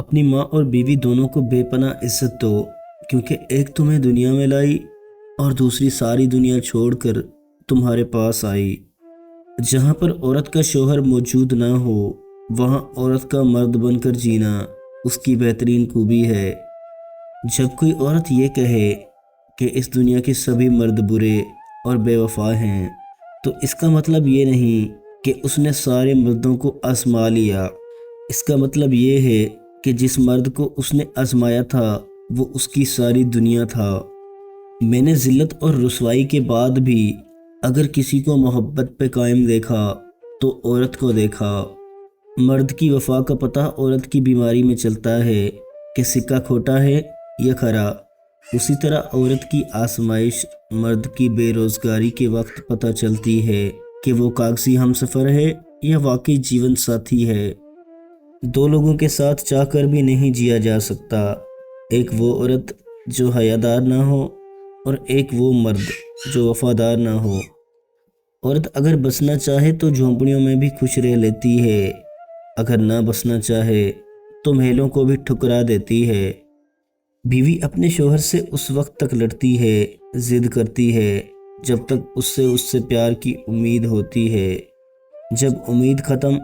اپنی ماں اور بیوی دونوں کو بے پناہ عزت دو، کیونکہ ایک تمہیں دنیا میں لائی اور دوسری ساری دنیا چھوڑ کر تمہارے پاس آئی۔ جہاں پر عورت کا شوہر موجود نہ ہو، وہاں عورت کا مرد بن کر جینا اس کی بہترین خوبی ہے۔ جب کوئی عورت یہ کہے کہ اس دنیا کے سبھی مرد برے اور بے وفا ہیں، تو اس کا مطلب یہ نہیں کہ اس نے سارے مردوں کو آزما لیا۔ اس کا مطلب یہ ہے کہ جس مرد کو اس نے آزمایا تھا وہ اس کی ساری دنیا تھا۔ میں نے ذلت اور رسوائی کے بعد بھی اگر کسی کو محبت پہ قائم دیکھا تو عورت کو دیکھا۔ مرد کی وفا کا پتہ عورت کی بیماری میں چلتا ہے کہ سکہ کھوٹا ہے یا کھرا۔ اسی طرح عورت کی آزمائش مرد کی بے روزگاری کے وقت پتہ چلتی ہے کہ وہ کاغذی ہمسفر ہے یا واقعی جیون ساتھی ہے۔ دو لوگوں کے ساتھ چاہ کر بھی نہیں جیا جا سکتا، ایک وہ عورت جو حیادار نہ ہو اور ایک وہ مرد جو وفادار نہ ہو۔ عورت اگر بسنا چاہے تو جھونپڑیوں میں بھی خوش رہ لیتی ہے، اگر نہ بسنا چاہے تو محلوں کو بھی ٹھکرا دیتی ہے۔ بیوی اپنے شوہر سے اس وقت تک لڑتی ہے، ضد کرتی ہے، جب تک اس سے پیار کی امید ہوتی ہے۔ جب امید ختم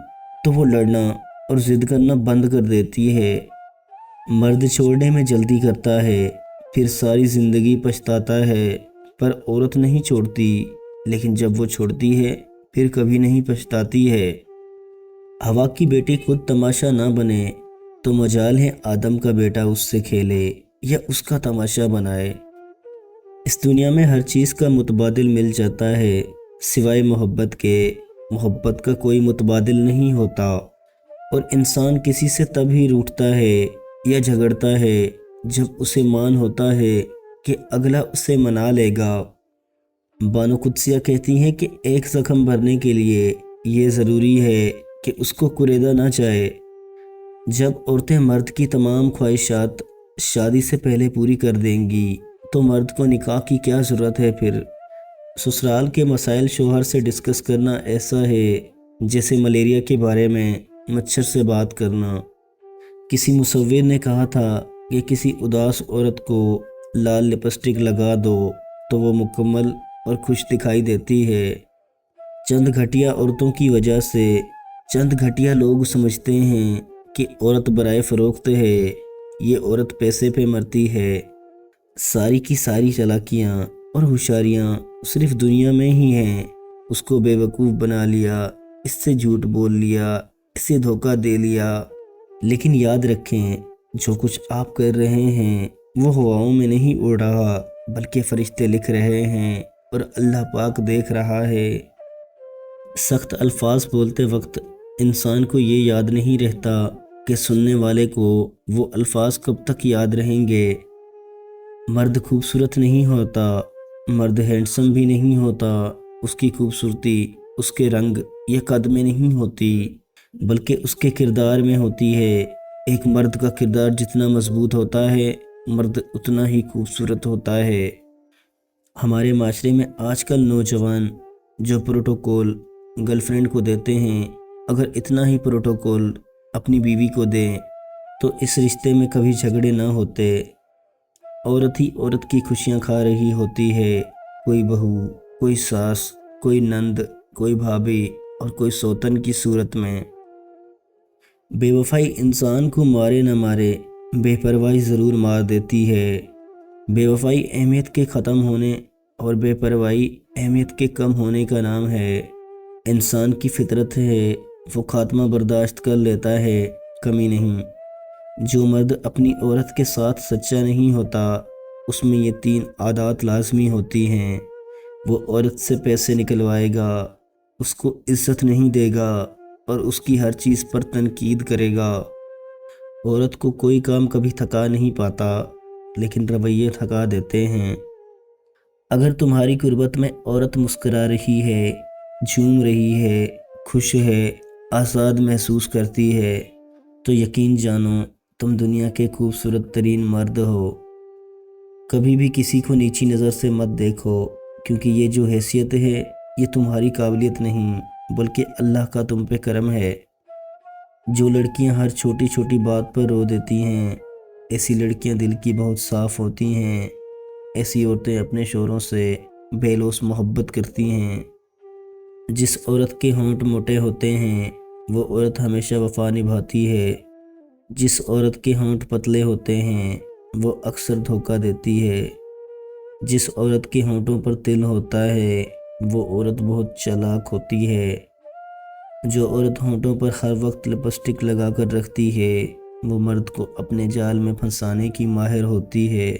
تو وہ لڑنا اور ضد کرنا بند کر دیتی ہے۔ مرد چھوڑنے میں جلدی کرتا ہے، پھر ساری زندگی پچھتاتا ہے، پر عورت نہیں چھوڑتی، لیکن جب وہ چھوڑتی ہے پھر کبھی نہیں پچھتاتی ہے۔ ہوا کی بیٹی خود تماشا نہ بنے تو مجال ہے آدم کا بیٹا اس سے کھیلے یا اس کا تماشا بنائے۔ اس دنیا میں ہر چیز کا متبادل مل جاتا ہے سوائے محبت کے۔ محبت کا کوئی متبادل نہیں ہوتا، اور انسان کسی سے تب ہی روٹھتا ہے یا جھگڑتا ہے جب اسے مان ہوتا ہے کہ اگلا اسے منا لے گا۔ بانو قدسیہ کہتی ہیں کہ ایک زخم بھرنے کے لیے یہ ضروری ہے کہ اس کو کریدا نہ جائے۔ جب عورتیں مرد کی تمام خواہشات شادی سے پہلے پوری کر دیں گی تو مرد کو نکاح کی کیا ضرورت ہے پھر؟ سسرال کے مسائل شوہر سے ڈسکس کرنا ایسا ہے جیسے ملیریا کے بارے میں مچھر سے بات کرنا۔ کسی مصور نے کہا تھا کہ کسی اداس عورت کو لال لپسٹک لگا دو تو وہ مکمل اور خوش دکھائی دیتی ہے۔ چند گھٹیا عورتوں کی وجہ سے چند گھٹیا لوگ سمجھتے ہیں کہ عورت برائے فروخت ہے، یہ عورت پیسے پہ مرتی ہے۔ ساری کی ساری چالاکیاں اور ہوشیاریاں صرف دنیا میں ہی ہیں۔ اس کو بے وقوف بنا لیا، اس سے جھوٹ بول لیا، اسے دھوکہ دے لیا۔ لیکن یاد رکھیں، جو کچھ آپ کر رہے ہیں وہ ہواؤں میں نہیں اڑ رہا، بلکہ فرشتے لکھ رہے ہیں اور اللہ پاک دیکھ رہا ہے۔ سخت الفاظ بولتے وقت انسان کو یہ یاد نہیں رہتا کہ سننے والے کو وہ الفاظ کب تک یاد رہیں گے۔ مرد خوبصورت نہیں ہوتا، مرد ہینڈسم بھی نہیں ہوتا، اس کی خوبصورتی اس کے رنگ یا قد میں نہیں ہوتی، بلکہ اس کے کردار میں ہوتی ہے۔ ایک مرد کا کردار جتنا مضبوط ہوتا ہے، مرد اتنا ہی خوبصورت ہوتا ہے۔ ہمارے معاشرے میں آج کل نوجوان جو پروٹوکول گرل فرینڈ کو دیتے ہیں، اگر اتنا ہی پروٹوکول اپنی بیوی کو دیں تو اس رشتے میں کبھی جھگڑے نہ ہوتے۔ عورت ہی عورت کی خوشیاں کھا رہی ہوتی ہے، کوئی بہو، کوئی ساس، کوئی نند، کوئی بھابھی اور کوئی سوتن کی صورت میں۔ بے وفائی انسان کو مارے نہ مارے، بے پرواہی ضرور مار دیتی ہے۔ بے وفائی اہمیت کے ختم ہونے اور بے پرواہی اہمیت کے کم ہونے کا نام ہے۔ انسان کی فطرت ہے، وہ خاتمہ برداشت کر لیتا ہے، کمی نہیں۔ جو مرد اپنی عورت کے ساتھ سچا نہیں ہوتا، اس میں یہ 3 عادات لازمی ہوتی ہیں۔ وہ عورت سے پیسے نکلوائے گا، اس کو عزت نہیں دے گا اور اس کی ہر چیز پر تنقید کرے گا۔ عورت کو کوئی کام کبھی تھکا نہیں پاتا، لیکن رویے تھکا دیتے ہیں۔ اگر تمہاری غربت میں عورت مسکرا رہی ہے، جھوم رہی ہے، خوش ہے، آزاد محسوس کرتی ہے، تو یقین جانو تم دنیا کے خوبصورت ترین مرد ہو۔ کبھی بھی کسی کو نیچی نظر سے مت دیکھو، کیونکہ یہ جو حیثیت ہے یہ تمہاری قابلیت نہیں، بلکہ اللہ کا تم پہ کرم ہے۔ جو لڑکیاں ہر چھوٹی چھوٹی بات پر رو دیتی ہیں، ایسی لڑکیاں دل کی بہت صاف ہوتی ہیں۔ ایسی عورتیں اپنے شوہروں سے بے لوث محبت کرتی ہیں۔ جس عورت کے ہونٹ موٹے ہوتے ہیں وہ عورت ہمیشہ وفا نبھاتی ہے۔ جس عورت کے ہونٹ پتلے ہوتے ہیں وہ اکثر دھوکہ دیتی ہے۔ جس عورت کے ہونٹوں پر تل ہوتا ہے وہ عورت بہت چالاک ہوتی ہے۔ جو عورت ہونٹوں پر ہر وقت لپسٹک لگا کر رکھتی ہے وہ مرد کو اپنے جال میں پھنسانے کی ماہر ہوتی ہے۔